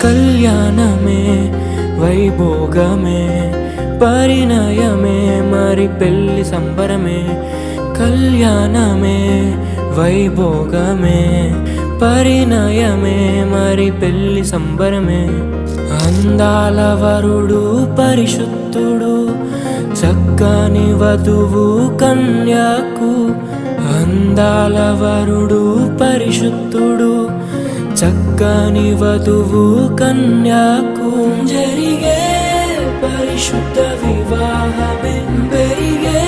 కళ్యాణమే వైభోగమే పరిణయమే మరి పెళ్లి సంబరమే కళ్యాణమే వైభోగమే పరిణయమే మరి పెళ్లి సంబరమే అందాల వరుడు పరిశుద్ధుడు చక్కని వధువు కన్యాకు అందాల వరుడు పరిశుద్ధుడు చక్కని వధువు కన్యాకు జరిగే పరిశుద్ధ వివాహమే పెరిగే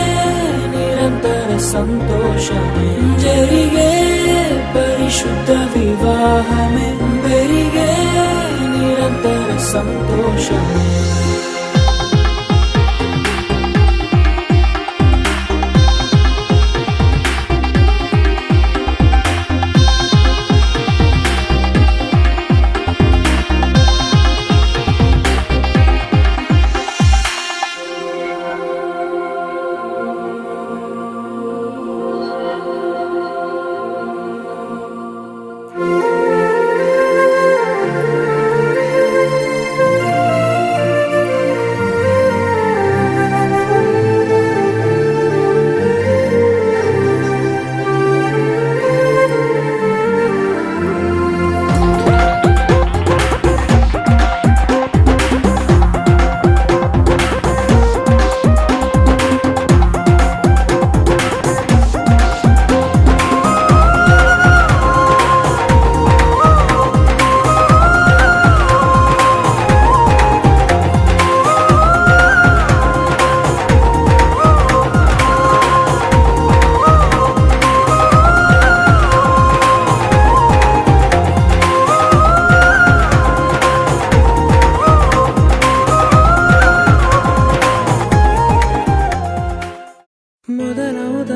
నిరంతర సంతోషమే జరిగే పరిశుద్ధ వివాహమే పెరిగే నిరంతర సంతోషమే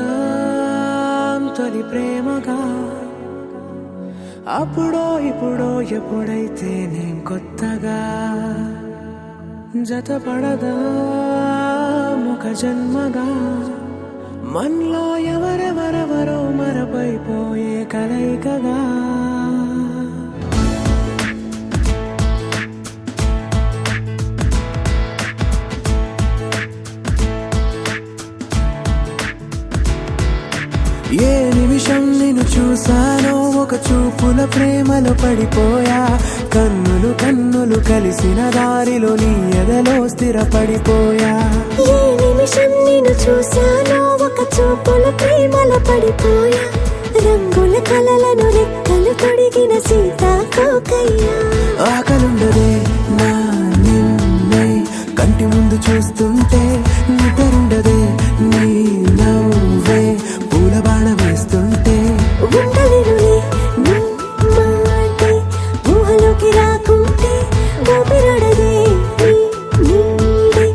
మొదలవుదాం తొలి ప్రేమగా అప్పుడో ఇప్పుడో ఎప్పుడైతే నేను కొత్తగా జతపడదా ఒక జన్మగా మనలో ఎవరెవరెవరో మరపైపోయే కలయికగా ఏ నిమిషం నిన్ను చూసానో ఒక చూపుల ప్రేమలో పడిపోయా కన్నులు కన్నులు కలిసిన దారిలో నీ ఎదలో స్థిరపడిపోయా ఏ నిమిషం నిన్ను చూసానో ఒక చూపుల ప్రేమలో పడిపోయా రంగుల కలలను రెక్కలు తొడిగిన సీతాకోకయ్యా ఆకలుండదే నా నిన్నే కంటి ముందు చూస్తుంటే నిద్రుండదే నీ నవ్వే పూల బాణ వేస్తుంటే ఉండలేనులే నీ మాటే ఊహలోకి రాకుంటే ఊపిరాడదే నీ నీడే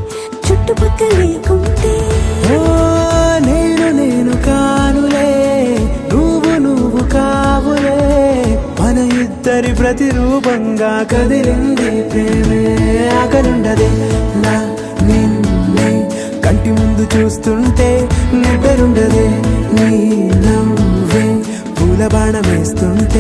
చుట్టుపక్కల లేకుంటే ఓ నేను కానులే నువ్వు కావులే మన ఇద్దరి ప్రతిరూపంగా కదిలింది ప్రేమే ఆకలుండదే నా నిన్నే కంటి ముందు చూస్తుంటే నిద్రుండదే నీ నవ్వే పూల బాణ వేస్తుంటే